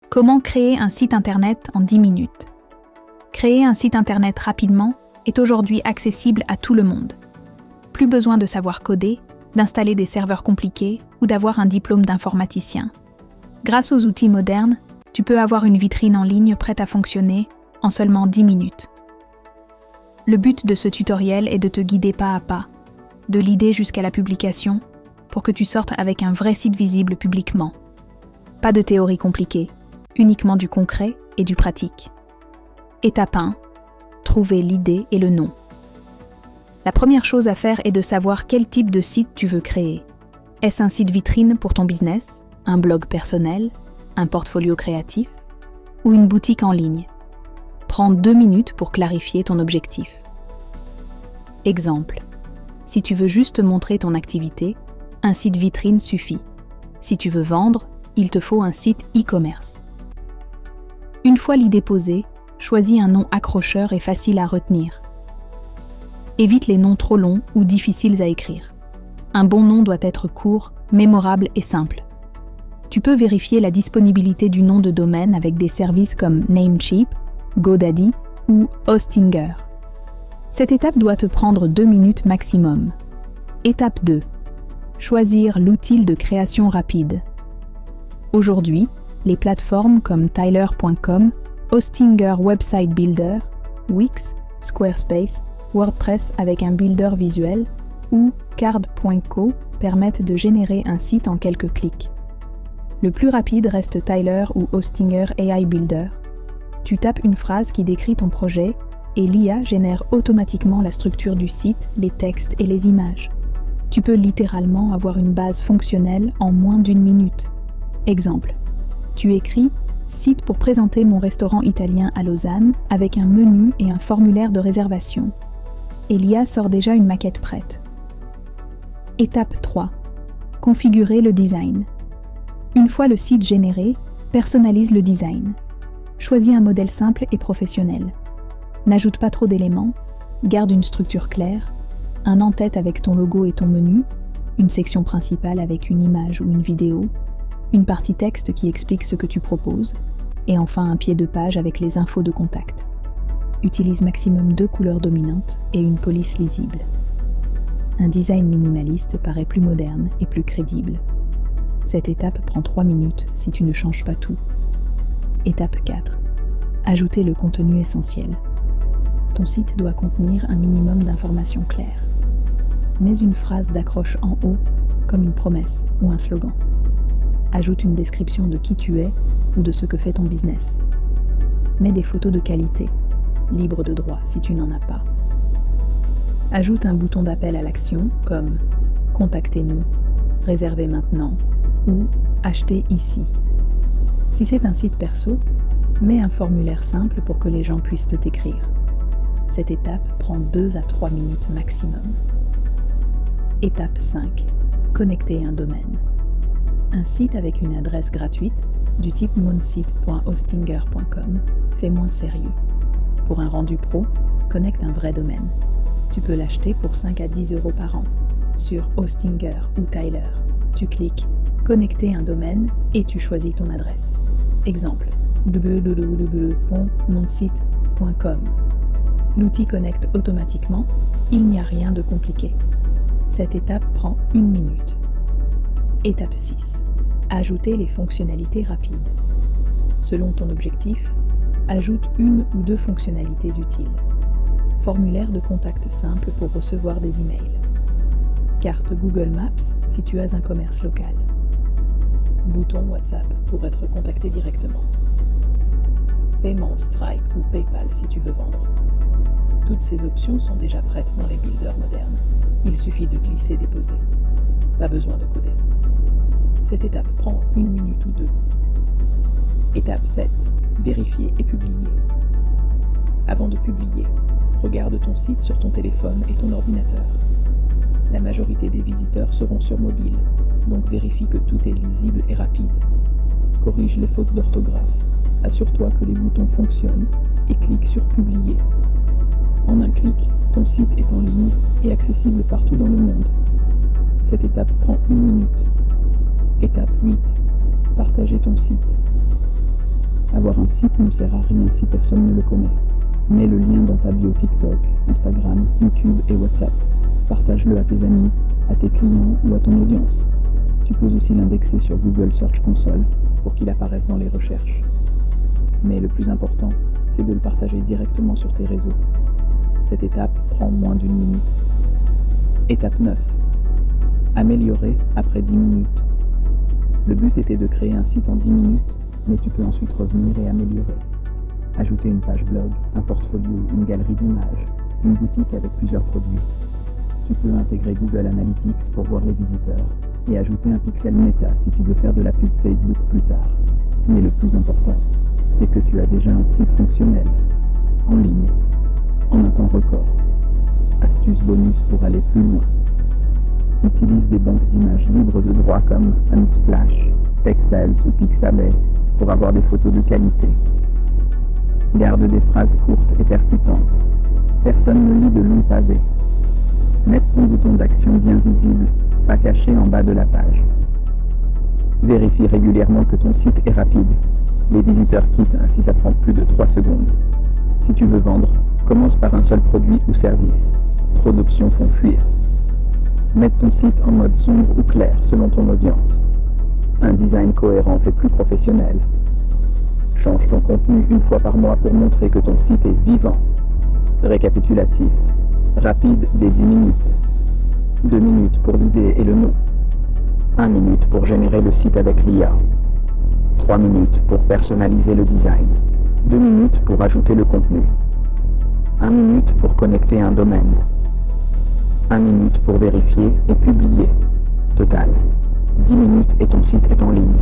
Comment créer un site internet en 10 minutes? Créer un site internet rapidement est aujourd'hui accessible à tout le monde. Plus besoin de savoir coder, d'installer des serveurs compliqués ou d'avoir un diplôme d'informaticien. Grâce aux outils modernes, tu peux avoir une vitrine en ligne prête à fonctionner en seulement 10 minutes. Le but de ce tutoriel est de te guider pas à pas, de l'idée jusqu'à la publication, pour que tu sortes avec un vrai site visible publiquement. Pas de théorie compliquée, uniquement du concret et du pratique. Étape 1. Trouver l'idée et le nom. La première chose à faire est de savoir quel type de site tu veux créer. Est-ce un site vitrine pour ton business, un blog personnel, un portfolio créatif ou une boutique en ligne? Prends 2 minutes pour clarifier ton objectif. Exemple. Si tu veux juste montrer ton activité, un site vitrine suffit. Si tu veux vendre, il te faut un site e-commerce. Une fois l'idée posée, choisis un nom accrocheur et facile à retenir. Évite les noms trop longs ou difficiles à écrire. Un bon nom doit être court, mémorable et simple. Tu peux vérifier la disponibilité du nom de domaine avec des services comme Namecheap, GoDaddy ou Hostinger. Cette étape doit te prendre 2 minutes maximum. Étape 2. Choisir l'outil de création rapide. Aujourd'hui, les plateformes comme Tyler.com, Hostinger Website Builder, Wix, Squarespace, WordPress avec un builder visuel ou Card.co permettent de générer un site en quelques clics. Le plus rapide reste Tyler ou Hostinger AI Builder. Tu tapes une phrase qui décrit ton projet et l'IA génère automatiquement la structure du site, les textes et les images. Tu peux littéralement avoir une base fonctionnelle en moins d'1 minute. Exemple. Tu écris « Site pour présenter mon restaurant italien à Lausanne » avec un menu et un formulaire de réservation. Et l'IA sort déjà une maquette prête. Étape 3. Configurer le design. Une fois le site généré, personnalise le design. Choisis un modèle simple et professionnel. N'ajoute pas trop d'éléments, garde une structure claire, un en-tête avec ton logo et ton menu, une section principale avec une image ou une vidéo, une partie texte qui explique ce que tu proposes, et enfin un pied de page avec les infos de contact. Utilise maximum 2 couleurs dominantes et une police lisible. Un design minimaliste paraît plus moderne et plus crédible. Cette étape prend 3 minutes si tu ne changes pas tout. Étape 4. Ajouter le contenu essentiel. Ton site doit contenir un minimum d'informations claires. Mets une phrase d'accroche en haut, comme une promesse ou un slogan. Ajoute une description de qui tu es ou de ce que fait ton business. Mets des photos de qualité, libres de droit si tu n'en as pas. Ajoute un bouton d'appel à l'action comme « Contactez-nous »,« Réservez maintenant » ou « Achetez ici ». Si c'est un site perso, mets un formulaire simple pour que les gens puissent t'écrire. Cette étape prend 2 à 3 minutes maximum. Étape 5. Connecter un domaine. Un site avec une adresse gratuite, du type monsite.hostinger.com, fait moins sérieux. Pour un rendu pro, connecte un vrai domaine. Tu peux l'acheter pour 5 à 10 € par an. Sur Hostinger ou Tyler, tu cliques « Connecter un domaine » et tu choisis ton adresse. Exemple, www.monsite.com. L'outil connecte automatiquement, il n'y a rien de compliqué. Cette étape prend 1 minute. Étape 6. Ajouter les fonctionnalités rapides. Selon ton objectif, ajoute 1 ou 2 fonctionnalités utiles. Formulaire de contact simple pour recevoir des emails. Carte Google Maps si tu as un commerce local. Bouton WhatsApp pour être contacté directement. Paiement Stripe ou PayPal si tu veux vendre. Toutes ces options sont déjà prêtes dans les builders modernes. Il suffit de glisser-déposer. Pas besoin de coder. Cette étape prend 1 minute ou 2. Étape 7. Vérifier et publier. Avant de publier, regarde ton site sur ton téléphone et ton ordinateur. La majorité des visiteurs seront sur mobile, donc vérifie que tout est lisible et rapide. Corrige les fautes d'orthographe. Assure-toi que les boutons fonctionnent et clique sur Publier. En un clic, ton site est en ligne et accessible partout dans le monde. Cette étape prend 1 minute. Étape 8. Partager ton site. Avoir un site ne sert à rien si personne ne le connaît. Mets le lien dans ta bio TikTok, Instagram, YouTube et WhatsApp. Partage-le à tes amis, à tes clients ou à ton audience. Tu peux aussi l'indexer sur Google Search Console pour qu'il apparaisse dans les recherches. Mais le plus important, c'est de le partager directement sur tes réseaux. Cette étape prend moins d'1 minute. Étape 9. Améliorer après 10 minutes. Le but était de créer un site en 10 minutes, mais tu peux ensuite revenir et améliorer. Ajouter une page blog, un portfolio, une galerie d'images, une boutique avec plusieurs produits. Tu peux intégrer Google Analytics pour voir les visiteurs et ajouter un pixel méta si tu veux faire de la pub Facebook plus tard. Mais le plus important, c'est que tu as déjà un site fonctionnel, en ligne, en un temps record. Astuce bonus pour aller plus loin. Utilise des banques d'images libres de droit comme Unsplash, Pexels ou Pixabay pour avoir des photos de qualité. Garde des phrases courtes et percutantes. Personne ne lit de longs pavés. Mets ton bouton d'action bien visible, pas caché en bas de la page. Vérifie régulièrement que ton site est rapide. Les visiteurs quittent si ça prend plus de 3 secondes. Si tu veux vendre, commence par un seul produit ou service. Trop d'options font fuir. Mets ton site en mode sombre ou clair selon ton audience. Un design cohérent fait plus professionnel. Change ton contenu une fois par mois pour montrer que ton site est vivant. Récapitulatif. Rapide des 10 minutes. 2 minutes pour l'idée et le nom. 1 minute pour générer le site avec l'IA. 3 minutes pour personnaliser le design. 2 minutes pour ajouter le contenu. 1 minute pour connecter un domaine. 1 minute pour vérifier et publier. Total. 10 minutes et ton site est en ligne.